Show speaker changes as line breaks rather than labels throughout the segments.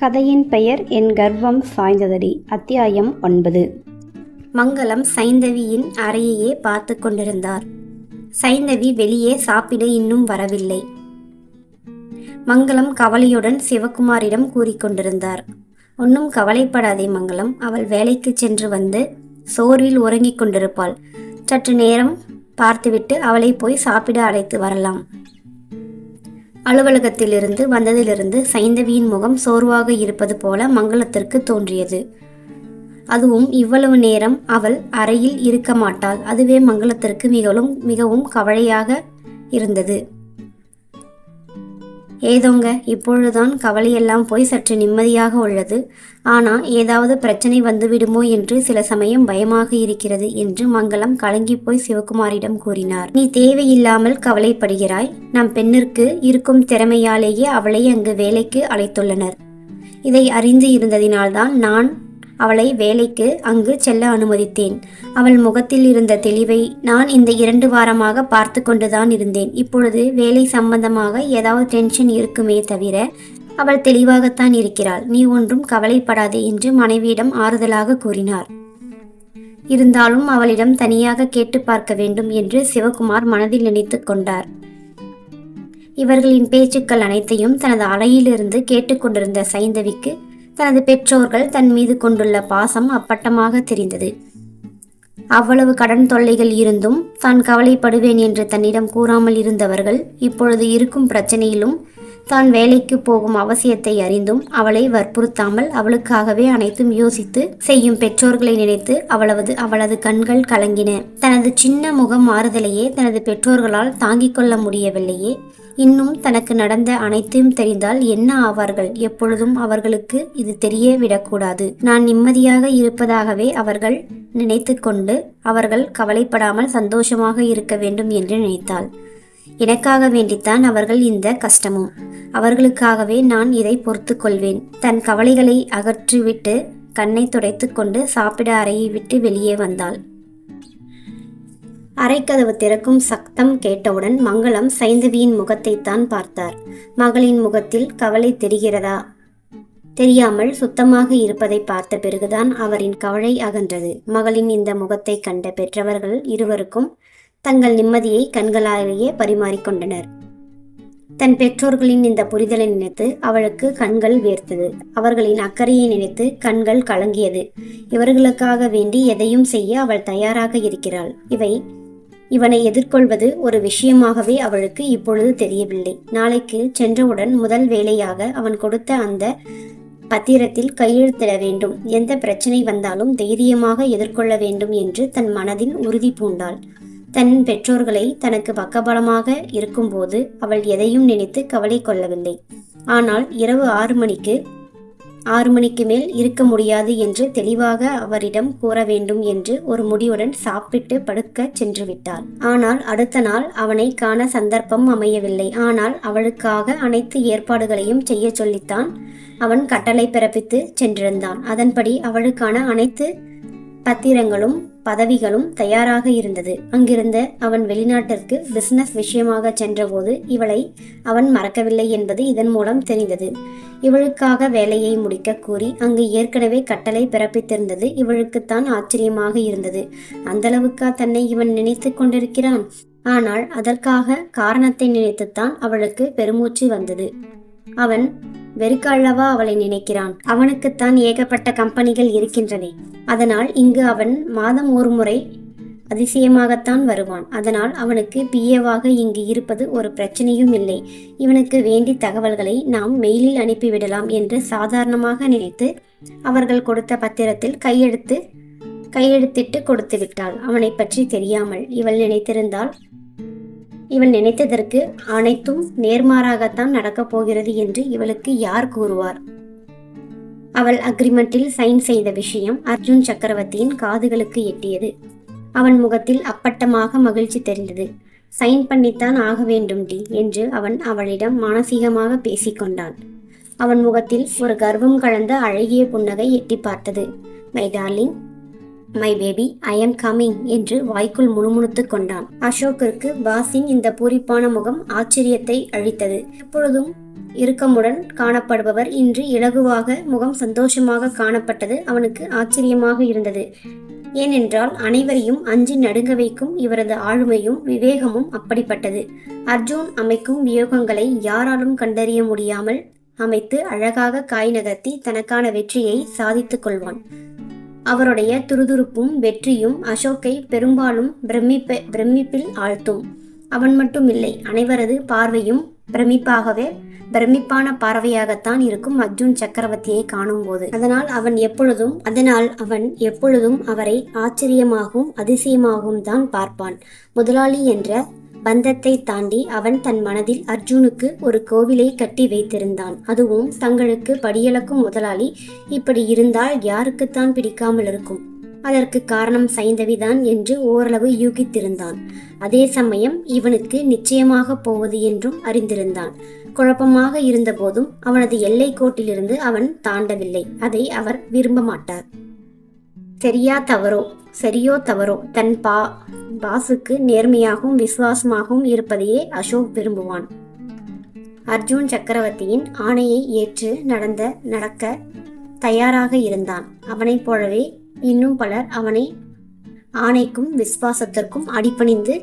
கதையின் பெயர் என் கர்வம் சாய்ந்ததடி. அத்தியாயம் 9. மங்களம் சைந்தவியின் அறையையே பார்த்து கொண்டிருந்தார். சைந்தவி வெளியே சாப்பிட இன்னும் வரவில்லை. மங்களம் கவலையுடன் சிவகுமாரிடம் கூறிக்கொண்டிருந்தார். ஒன்றும் கவலைப்படாதே மங்களம், அவள் வேலைக்கு சென்று வந்து சோர்வில் உறங்கிக் கொண்டிருப்பாள். சற்று நேரம் பார்த்துவிட்டு அவளை போய் சாப்பிட அழைத்து வரலாம். அலுவலகத்திலிருந்து வந்ததிலிருந்து சைந்தவியின் முகம் சோர்வாக இருப்பது போல மங்களத்திற்கு தோன்றியது. அதுவும் இவ்வளவு நேரம் அவள் அறையில் இருக்க மாட்டாள். அதுவே மங்களத்திற்கு மிகவும் கவலையாக இருந்தது. ஏதோங்க, இப்பொழுதுதான் கவலையெல்லாம் போய் சற்று நிம்மதியாக உள்ளது. ஆனால் ஏதாவது பிரச்சனை வந்துவிடுமோ என்று சில சமயம் பயமாக இருக்கிறது என்று மங்களம் கலங்கி போய் சிவகுமாரிடம் கூறினார். நீ தேவையில்லாமல் கவலைப்படுகிறாய். நம் பெண்ணிற்கு இருக்கும் திறமையாலேயே அவளை அங்கு வேலைக்கு அழைத்துள்ளனர். இதை அறிந்து இருந்ததினால்தான் நான் அவளை வேலைக்கு அங்கு செல்ல அனுமதித்தேன். அவள் முகத்தில் இருந்த தெளிவை நான் இந்த 2 வாரமாக பார்த்து கொண்டுதான் இருந்தேன். இப்பொழுது வேலை சம்பந்தமாக ஏதாவது டென்ஷன் இருக்குமே தவிர அவள் தெளிவாகத்தான் இருக்கிறாள். நீ ஒன்றும் கவலைப்படாதே என்று மனைவியிடம் ஆறுதலாக கூறினார். இருந்தாலும் அவளிடம் தனியாக கேட்டு பார்க்க வேண்டும் என்று சிவகுமார் மனதில் நினைத்து கொண்டார். இவர்களின் பேச்சுக்கள் அனைத்தையும் தனது அறையிலிருந்து கேட்டுக்கொண்டிருந்த சைந்தவிக்கு தனது பெற்றோர்கள் தன் மீது கொண்டுள்ள பாசம் அப்பட்டமாக தெரிந்தது. அவ்வளவு கடன் தொல்லைகள் இருந்தும் தான் கவலைப்படுவேன் என்று தன்னிடம் கூறாமல் இருந்தவர்கள் இப்பொழுது இருக்கும் பிரச்சனையிலும் தான் வேலைக்கு போகும் அவசியத்தை அறிந்தும் அவளை வற்புறுத்தாமல் அவளுக்காகவே அனைத்தும் யோசித்து செய்யும் பெற்றோர்களை நினைத்து அவளது கண்கள் கலங்கின. தனது சின்ன முகம் மாறுதலையே தனது பெற்றோர்களால் தாங்கிக் கொள்ள முடியவில்லையே. இன்னும் தனக்கு நடந்த அனைத்தையும் தெரிந்தால் என்ன ஆவார்கள்? எப்பொழுதும் அவர்களுக்கு இது தெரிய விடக்கூடாது. நான் நிம்மதியாக இருப்பதாகவே அவர்கள் நினைத்து கொண்டு அவர்கள் கவலைப்படாமல் சந்தோஷமாக இருக்க வேண்டும் என்று நினைத்தாள். எனக்காக வேண்டித்தான் அவர்கள் இந்த கஷ்டமும். அவர்களுக்காகவே நான் இதை பொறுத்து கொள்வேன். தன் கவலைகளை அகற்றிவிட்டு கண்ணை துடைத்து கொண்டு சாப்பிட அறையை விட்டு வெளியே வந்தாள். அறைக்கதவு திறக்கும் சத்தம் கேட்டவுடன் மங்களம் சைந்தவியின் முகத்தை தான் பார்த்தார். மகளின் முகத்தில் கவலை தெரிகிறதா? தெரியாமல் சுத்தமாக இருப்பதை பார்த்த பிறகுதான் அவரின் கவலை அகன்றது. மகளின் இந்த முகத்தை கண்ட பெற்றவர்கள் இருவருக்கும் தங்கள் நிம்மதியை கண்களாலேயே பரிமாறிக்கொண்டனர். தன் பெற்றோர்களின் இந்த புரிதலை நினைத்து அவளுக்கு கண்கள் வேர்த்தது. அவர்களின் அக்கறையை நினைத்து கண்கள் கலங்கியது. இவர்களுக்காக வேண்டி எதையும் செய்ய அவள் தயாராக இருக்கிறாள். இவனை எதிர்கொள்வது ஒரு விஷயமாகவே அவளுக்கு இப்பொழுது தெரியவில்லை. நாளைக்கு சென்றவுடன் முதல் வேலையாக அவன் கொடுத்த அந்த பத்திரத்தில் கையெழுத்திட வேண்டும். எந்த பிரச்சனை வந்தாலும் தைரியமாக எதிர்கொள்ள வேண்டும் என்று தன் மனதில் உறுதி பூண்டாள். தன் பெற்றோர்களை தனக்கு பக்கபலமாக இருக்கும்போது அவள் எதையும் நினைத்து கவலை கொள்ளவில்லை. ஆனால் இரவு 6 மணிக்கு மேல் இருக்க முடியாது என்று தெளிவாக அவரிடம் கூற வேண்டும் என்று ஒரு முடிவுடன் சாப்பிட்டு படுக்க சென்று விட்டாள். ஆனால் அடுத்த நாள் அவனை காண சந்தர்ப்பம் அமையவில்லை. ஆனால் அவளுக்காக அனைத்து ஏற்பாடுகளையும் செய்ய சொல்லித்தான் அவன் கட்டளை பிறப்பித்து சென்றிருந்தான். அதன்படி அவளுக்கான அனைத்து பத்திரங்களும் பதவிகளும் தயாராக இருந்தது. அங்கிருந்த அவன் வெளிநாட்டிற்கு பிசினஸ் விஷயமாக சென்றபோது இவளை அவன் மறக்கவில்லை என்பது இதன் மூலம் தெரிந்தது. இவளுக்காக வேலையை முடிக்க கூறி அங்கு ஏற்கனவே கட்டளை பிறப்பித்திருந்தது இவளுக்குத்தான் ஆச்சரியமாக இருந்தது. அந்தளவுக்கா தன்னை இவன் நினைத்து கொண்டிருக்கிறான்? ஆனால் அதற்காக காரணத்தை நினைத்துத்தான் அவளுக்கு பெருமூச்சு வந்தது. அவன் வெறுக்கல்லவா அவளை நினைக்கிறான்? அவனுக்குத்தான் ஏகப்பட்ட கம்பெனிகள் இருக்கின்றன. அதனால் இங்கு அவன் மாதம் ஒரு முறை அதிசயமாகத்தான் வருவான். அதனால் அவனுக்கு பிஏவாக இங்கு இருப்பது ஒரு பிரச்சனையும் இல்லை. இவனுக்கு வேண்டி தகவல்களை நாம் மெயிலில் அனுப்பிவிடலாம் என்று சாதாரணமாக நினைத்து அவர்கள் கொடுத்த பத்திரத்தில் கையெழுத்திட்டு கொடுத்து விட்டாள். அவனை பற்றி தெரியாமல் இவள் நினைத்ததற்கு அனைத்தும் நேர்மாறாகத்தான் நடக்கப் போகிறது என்று இவளுக்கு யார் கூறுவார்? அவள் அக்ரிமெண்டில் சைன் செய்த விஷயம் அர்ஜுன் சக்கரவர்த்தியின் காதுகளுக்கு எட்டியது. அவன் முகத்தில் அப்பட்டமாக மகிழ்ச்சி தெரிந்தது. சைன் பண்ணித்தான் ஆக வேண்டும் டி என்று அவளிடம் மானசீகமாக பேசிக்கொண்டான். அவன் முகத்தில் ஒரு கர்வம் கலந்த அழகிய புன்னகை எட்டி பார்த்தது. My darling, my baby, I am coming என்று வாய்க்குள் முணுமுணுத்து கொண்டான். அசோக்கிற்கு பாஸின் இந்த பூரிப்பான முகம் ஆச்சரியத்தை அளித்தது. எப்பொழுதும் இறுக்கமுடன் காணப்படுபவர் இன்று இலகுவாக முகம் சந்தோஷமாக காணப்பட்டது அவனுக்கு ஆச்சரியமாக இருந்தது. ஏனென்றால் அனைவரையும் அஞ்சி நடுங்க வைக்கும் இவரது ஆளுமையும் விவேகமும் அப்படிப்பட்டது. அர்ஜுன் அமைக்கும் வியூகங்களை யாராலும் கண்டறிய முடியாமல் அமைத்து அழகாக காய் நகர்த்தி தனக்கான வெற்றியை சாதித்துக் கொள்வான். அவருடைய துருதுருப்பும் வெற்றியும் அசோக்கை பெரும்பாலும் பிரமிப்பில் ஆழ்த்தும். அவன் மட்டும் இல்லை, அனைவரது பார்வையும் பிரமிப்பான பார்வையாகத்தான் இருக்கும் அர்ஜுன் சக்கரவர்த்தியை காணும்போது. அதனால் அவன் எப்பொழுதும் அவரை ஆச்சரியமாகவும் அதிசயமாகவும் தான் பார்ப்பான். முதலாளி என்ற பந்தத்தை தாண்டி அவன் தன் மனதில் அர்ஜுனுக்கு ஒரு கோவிலை கட்டி வைத்திருந்தான். அதுவும் தங்களுக்கு படியளக்கும் முதலாளி இப்படி இருந்தால் யாருக்குத்தான் பிடிக்காமல் இருக்கும்? அதற்கு காரணம் சைந்தவிதான் என்று ஓரளவு யூகித்திருந்தான். அதே சமயம் இவனுக்கு நிச்சயமாக போவது என்றும் அறிந்திருந்தான். குழப்பமாக இருந்த போதும் அவனது எல்லை கோட்டிலிருந்து அவன் தாண்டவில்லை. அதை அவர் விரும்ப மாட்டார். சரியோ தவறோ தன் பாசுக்கு நேர்மையாகவும் விசுவாசமாகவும் இருப்பதையே அசோக் விரும்புவான். அர்ஜுன் சக்கரவர்த்தியின் ஆணையை ஏற்று நடக்க தயாராக இருந்தான். அவனைப் போலவே இன்னும் பலர் அவனை ஆணைக்கும் விசுவாசத்திற்கும் அடிபணிந்து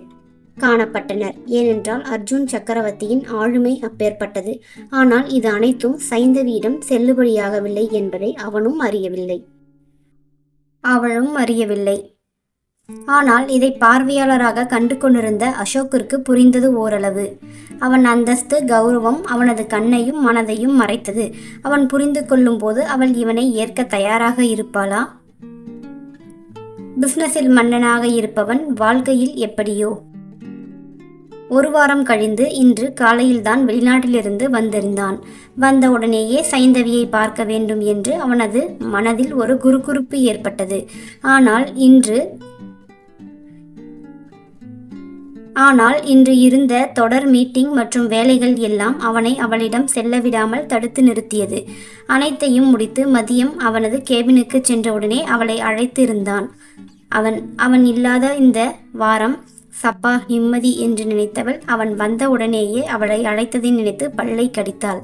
காணப்பட்டனர். ஏனென்றால் அர்ஜுன் சக்கரவர்த்தியின் ஆளுமை அப்பேற்பட்டது. ஆனால் இது அனைத்தும் சைந்தவியிடம் செல்லுபடியாகவில்லை என்பதை அவளும் அறியவில்லை. ஆனால் இதை பார்வையாளராக கண்டு கொண்டிருந்த அசோக்கிற்கு புரிந்தது ஓரளவு. அவன் அந்தஸ்து கௌரவம் அவனது கண்ணையும் மனதையும் மறைத்தது. அவன் புரிந்து கொள்ளும் போது அவள் இவனை ஏற்க தயாராக இருப்பாளா? பிசினஸில் மன்னனாக இருப்பவன் வாழ்க்கையில் எப்படியோ? ஒரு வாரம் கழிந்து இன்று காலையில்தான் வெளிநாட்டிலிருந்து வந்திருந்தான். வந்த உடனேயே சைந்தவியை பார்க்க வேண்டும் என்று அவனது மனதில் ஒரு குறுகுறுப்பு ஏற்பட்டது. ஆனால் இன்று இருந்த தொடர் மீட்டிங் மற்றும் வேலைகள் எல்லாம் அவனை அவளிடம் செல்ல விடாமல் தடுத்து நிறுத்தியது. அனைத்தையும் முடித்து மதியம் அவனது கேபினுக்கு சென்றவுடனே அவளை அழைத்து இருந்தான். அவன் இல்லாத இந்த வாரம் சப்பா நிம்மதி என்று நினைத்தவள் அவன் வந்த உடனேயே அவளை அழைத்ததை நினைத்து பல்லை கடித்தாள்.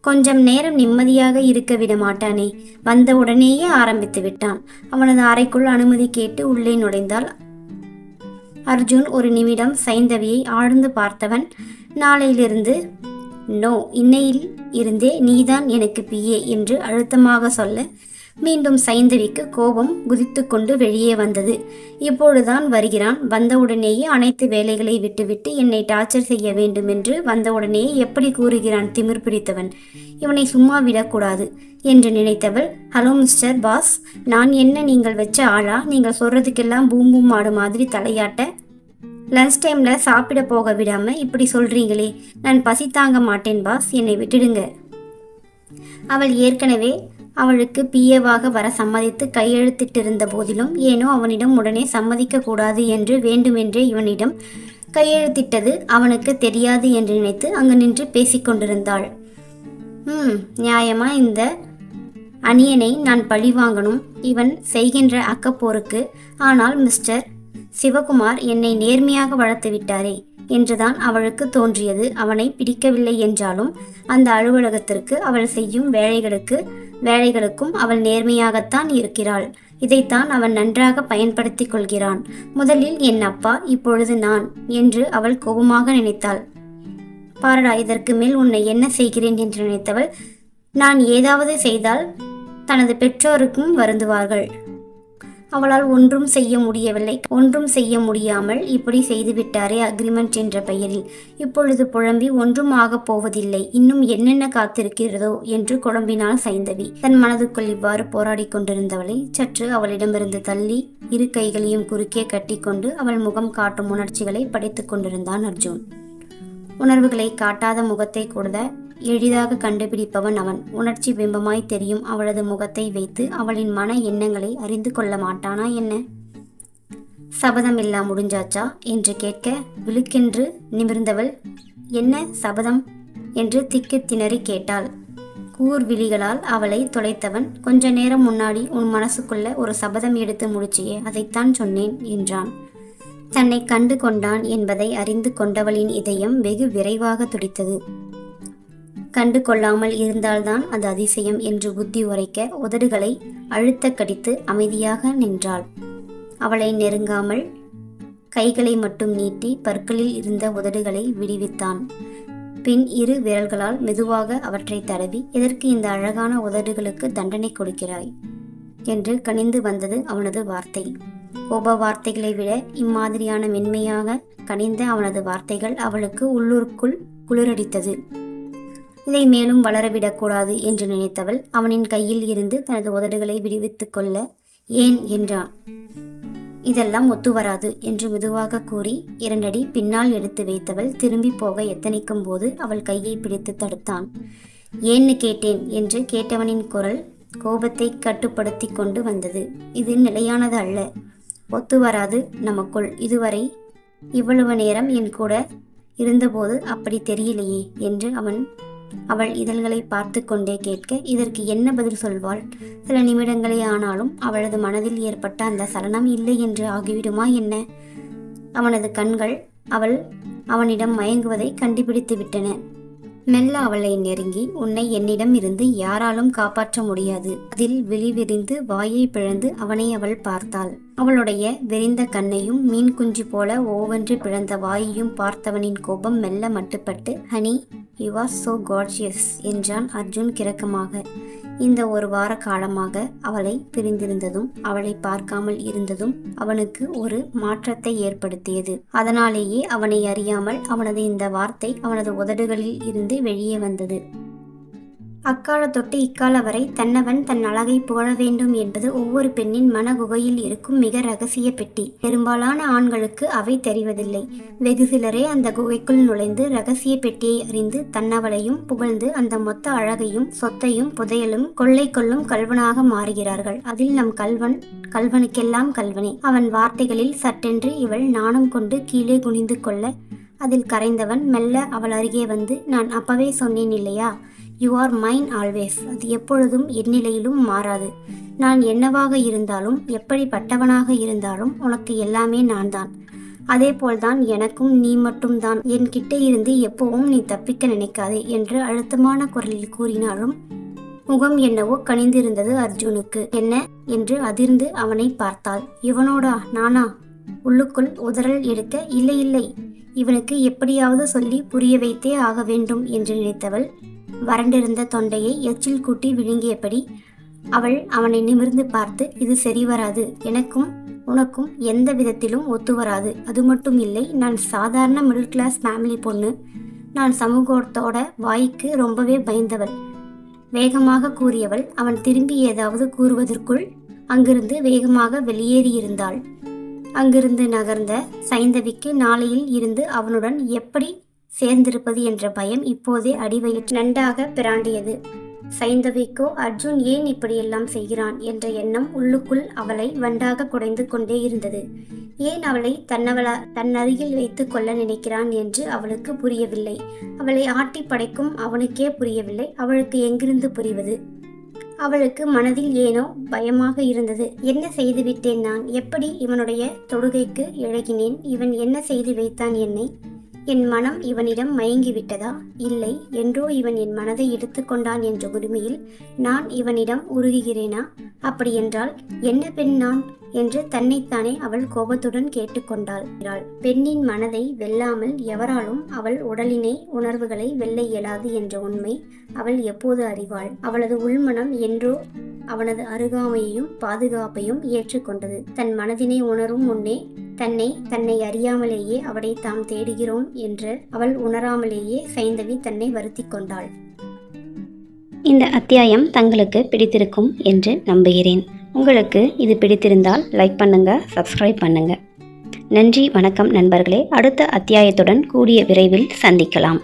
கொஞ்சம் நேரம் நிம்மதியாக இருக்க விட மாட்டானே? வந்த உடனேயே ஆரம்பித்து விட்டான். அவனது அறைக்குள் அனுமதி கேட்டு உள்ளே நுழைந்தாள். அர்ஜுன் ஒரு நிமிடம் சைந்தவியை ஆழ்ந்து பார்த்தவன், நாளையிலிருந்து இன்னையில் இருந்தே நீதான் எனக்கு பிஏ என்று அழுத்தமாக சொல்ல மீண்டும் சைந்தவிக்கு கோபம் குதித்து கொண்டு வெளியே வந்தது. இப்பொழுதுதான் வருகிறான், வந்தவுடனேயே அனைத்து வேலைகளை விட்டுவிட்டு என்னை டார்ச்சர் செய்ய வேண்டும் என்று வந்தவுடனேயே எப்படி கூறுகிறான்? திமிர் பிடித்தவன். இவனை சும்மா விடக்கூடாது என்று நினைத்தவள், ஹலோ மிஸ்டர் பாஸ், நான் என்ன நீங்கள் வச்ச ஆளா? நீங்கள் சொல்றதுக்கெல்லாம் பூம் பூம் ஆடு மாதிரி தலையாட்ட? லன்ச் டைமில் சாப்பிட போக விடாம இப்படி சொல்றீங்களே, நான் பசி தாங்க மாட்டேன் பாஸ், என்னை விட்டுடுங்க. அவள் ஏற்கனவே அவளுக்கு பிஏவாக வர சம்மதித்து கையெழுத்திட்டிருந்த போதிலும் ஏனோ அவனிடம் உடனே சம்மதிக்க கூடாது என்று வேண்டுமென்றே இவனிடம் கையெழுத்திட்டது அவனுக்கு தெரியாது என்று நினைத்து அங்கு நின்று பேசிக்கொண்டிருந்தாள். நியாயமா இந்த அணியனை நான் பழி வாங்கணும் இவன் செய்கின்ற அக்கப்போருக்கு. ஆனால் மிஸ்டர் சிவகுமார் என்னை நேர்மையாக வளர்த்து விட்டாரே என்றுதான் அவளுக்கு தோன்றியது. அவனை பிடிக்கவில்லை என்றாலும் அந்த அலுவலகத்திற்கு அவள் செய்யும் வேலைகளுக்கும் அவள் நேர்மையாகத்தான் இருக்கிறாள். இதைத்தான் அவன் நன்றாக பயன்படுத்தி கொள்கிறான். முதலில் என் அப்பா, இப்பொழுது நான் என்று அவள் கோபமாக நினைத்தாள். பாரடா, இதற்கு மேல் உன்னை என்ன செய்கிறேன் என்று நினைத்தவள், நான் ஏதாவது செய்தால் தனது பெற்றோருக்கும் வருந்துவார்கள். அவளால் ஒன்றும் செய்ய முடியாமல் இப்படி செய்துவிட்டாரே அக்ரிமெண்ட் என்ற பெயரில். இப்பொழுது புழம்பி ஒன்றும் ஆகப் போவதில்லை, இன்னும் என்னென்ன காத்திருக்கிறதோ என்று குழம்பினாள் சைந்தவி. தன் மனதுக்குள் இவ்வாறு போராடி கொண்டிருந்தவளை சற்று அவளிடமிருந்து தள்ளி இரு கைகளையும் குறுக்கே கட்டிக்கொண்டு அவள் முகம் காட்டும் உணர்ச்சிகளை படித்துக் கொண்டிருந்தான் அர்ஜுன். உணர்வுகளை காட்டாத முகத்தை கூட எளிதாக கண்டுபிடிப்பவன் அவன். உணர்ச்சி பிம்பமாய் தெரியும் அவளது முகத்தை வைத்து அவளின் மன எண்ணங்களை அறிந்து கொள்ள மாட்டானா என்ன? சபதம் எல்லாம் முடிஞ்சாச்சா என்று கேட்க விழுக்கென்று நிமிர்ந்தவள், என்ன சபதம் என்று திக்கு திணறி கேட்டாள். கூர்விழிகளால் அவளை தொலைத்தவன், கொஞ்ச நேரம் முன்னாடி உன் மனசுக்குள்ள ஒரு சபதம் எடுத்து முடிச்சியே, அதைத்தான் சொன்னேன் என்றான். தன்னை கண்டு கொண்டான் என்பதை அறிந்து கொண்டவளின் இதயம் வெகு விரைவாக துடித்தது. கண்டு கொள்ளாமல் இருந்தால்தான் அது அதிசயம் என்று புத்தி உரைக்க உதடுகளை அழுத்த கடித்து அமைதியாக நின்றாள். அவளை நெருங்காமல் கைகளை மட்டும் நீட்டி பற்களில் இருந்த உதடுகளை விடுவித்தான். பின் இரு விரல்களால் மெதுவாக அவற்றை தடவி, எதற்கு இந்த அழகான உதடுகளுக்கு தண்டனை கொடுக்கிறாய் என்று கனிந்து வந்தது அவனது வார்த்தை. கோப வார்த்தைகளை விட இம்மாதிரியான மென்மையாக கனிந்த அவனது வார்த்தைகள் அவளுக்கு உள்ளூருக்குள் குளிரடித்தது. இதை மேலும் வளரவிடக்கூடாது என்று நினைத்தவள் அவனின் கையில் இருந்து தனது உதடுகளை விடுவித்துக் கொள்ள ஏன் என்றான். இதெல்லாம் ஒத்து வராது என்று மெதுவாக கூறி 2 அடி பின்னால் எடுத்து வைத்தவள் திரும்பி போக எத்தனிக்கும் போது அவள் கையை பிடித்து தடுத்தான். ஏன்னு கேட்டேன் என்று கேட்டவனின் குரல் கோபத்தை கட்டுப்படுத்தி கொண்டு வந்தது. இது நிலையானது அல்ல, ஒத்து வராது நமக்குள். இதுவரை இவ்வளவு நேரம் என் கூட இருந்தபோது அப்படி தெரியலையே என்று அவள் இதழ்களை பார்த்து கொண்டே கேட்க இதற்கு என்ன பதில் சொல்வாள்? சில நிமிடங்களே ஆனாலும் அவளது மனதில் ஏற்பட்ட அந்த சலனம் இல்லை என்று ஆகிவிடுமா என்ன? அவனது கண்கள் அவனிடம் மயங்குவதை கண்டுபிடித்து விட்டன. மெல்ல அவளை நெருங்கி, உன்னை என்னிடம் இருந்து யாராலும் காப்பாற்ற முடியாது. அதில் விழிவிரிந்து வாயை பிளந்து அவனை அவள் பார்த்தாள். அவளுடைய விரிந்த கண்ணையும் மீன் குஞ்சு போல ஒவ்வொன்று பிளந்த வாயையும் பார்த்தவனின் கோபம் மெல்ல மட்டுப்பட்டு, honey, you are so gorgeous என்றான் அர்ஜுன் கிறக்கமாக. இந்த 1 வார காலமாக அவளை பிரிந்திருந்ததும் அவளை பார்க்காமல் இருந்ததும் அவனுக்கு ஒரு மாற்றத்தை ஏற்படுத்தியது. அதனாலேயே அவனை அறியாமல் அவனது இந்த வார்த்தை அவனது உதடுகளில் இருந்து வெளியே வந்தது. அக்கால தொட்டு இக்கால வரை தன்னவன் தன் அழகை புகழ வேண்டும் என்பது ஒவ்வொரு பெண்ணின் மனகுகையில் இருக்கும் மிக ரகசிய பெட்டி. பெரும்பாலான ஆண்களுக்கு அவை தெரிவதில்லை. வெகு சிலரே அந்த குகைக்குள் நுழைந்து ரகசிய பெட்டியை அறிந்து தன்னவளையும் புகழ்ந்து அந்த மொத்த அழகையும் சொத்தையும் புதையலும் கொள்ளை கொள்ளும் கல்வனாக மாறுகிறார்கள். அதில் நம் கல்வனுக்கெல்லாம் கல்வனே. அவன் வார்த்தைகளில் சட்டென்று இவள் நாணம் கொண்டு கீழே குனிந்து கொள்ள அதில் கரைந்தவன் மெல்ல அவள் அருகே வந்து, நான் அப்பவே சொன்னேன் இல்லையா, யூ ஆர் மைன் ஆல்வேஸ். அது எப்பொழுதும் என் நிலையிலும் மாறாது. நான் என்னவாக இருந்தாலும் எப்படிப்பட்டவனாக இருந்தாலும் உனக்கு எல்லாமே நான் தான். அதே போல்தான் எனக்கும் நீ மட்டும்தான். என்கிட்ட இருந்து எப்பவும் நீ தப்பிக்க நினைக்காதே என்று அழுத்தமான குரலில் கூறினாலும் முகம் என்னவோ கனிந்திருந்தது அர்ஜுனுக்கு. என்ன என்று அதிர்ந்து அவனை பார்த்தாள். இவனோடா? நானா? உள்ளுக்குள் உதறல் எடுக்க, இல்லை இல்லை, இவனுக்கு எப்படியாவது சொல்லி புரிய வைத்தே ஆக வேண்டும் என்று நினைத்தவள் வறண்டிருந்த தொண்டையை எச்சில் கூட்டி விழுங்கியபடி அவனை நிமிர்ந்து பார்த்து, இது சரி வராது. எனக்கும் உனக்கும் எந்த விதத்திலும் ஒத்து வராது. அது மட்டும் இல்லை, நான் சாதாரண மிடில் கிளாஸ் ஃபேமிலி பொண்ணு. நான் சமூகத்தோட வாய்க்கு ரொம்பவே பயந்தவள். வேகமாக கூறியவள் அவன் திரும்பி ஏதாவது கூறுவதற்குள் அங்கிருந்து வேகமாக வெளியேறியிருந்தாள். அங்கிருந்து நகர்ந்த சைந்தவிக்கு நாளையில் இருந்து அவனுடன் எப்படி சேர்ந்திருப்பது என்ற பயம் இப்போதே அடிவயிற்று நன்றாக பிராண்டியது. சைந்தவிக்கோ அர்ஜுன் ஏன் இப்படியெல்லாம் செய்கிறான் என்ற எண்ணம் உள்ளுக்குள் அவளை வண்டாக குடைந்து கொண்டே இருந்தது. ஏன் அவளை தன் அருகில் வைத்து கொள்ள நினைக்கிறான் என்று அவளுக்கு புரியவில்லை. அவளை ஆட்டி படைக்கும் அவனுக்கே புரியவில்லை. அவளுக்கு எங்கிருந்து புரிவது? அவளுக்கு மனதில் ஏனோ பயமாக இருந்தது. என்ன செய்து விட்டேன் நான்? எப்படி இவனுடைய தொடுகைக்கு இழகினேன்? இவன் என்ன செய்து வைத்தான் என்னை? என் மனம் இவனிடம் மயங்கிவிட்டதா? இல்லை, என்றோ இவன் என் மனதை எடுத்துக்கொண்டான் என்ற உரிமையில் நான் இவனிடம் உருகுகிறேனா? அப்படியென்றால் என்ன பெண் நான் என்று தன்னைத்தானே அவள் கோபத்துடன் கேட்டுக்கொண்டாள். பெண்ணின் மனதை வெல்லாமல் எவராலும் அவள் உடலினை உணர்வுகளை வெல்ல இயலாது என்ற உண்மை அவள் எப்போது அறிவாள்? அவளது உள்மனம் என்றோ அவனது அருகாமையையும் பாதுகாப்பையும் ஏற்றுக்கொண்டது. தன் மனதினை உணரும் முன்னே தன்னை அறியாமலேயே அவளை தாம் தேடுகிறோம் என்று அவள் உணராமலேயே சைந்தவி தன்னை வருத்தி கொண்டாள். இந்த அத்தியாயம் தங்களுக்கு பிடித்திருக்கும் என்று நம்புகிறேன். உங்களுக்கு இது பிடித்திருந்தால் லைக் பண்ணுங்க, சப்ஸ்கிரைப் பண்ணுங்க. நன்றி, வணக்கம் நண்பர்களே. அடுத்த அத்தியாயத்துடன் கூடிய விரைவில் சந்திக்கலாம்.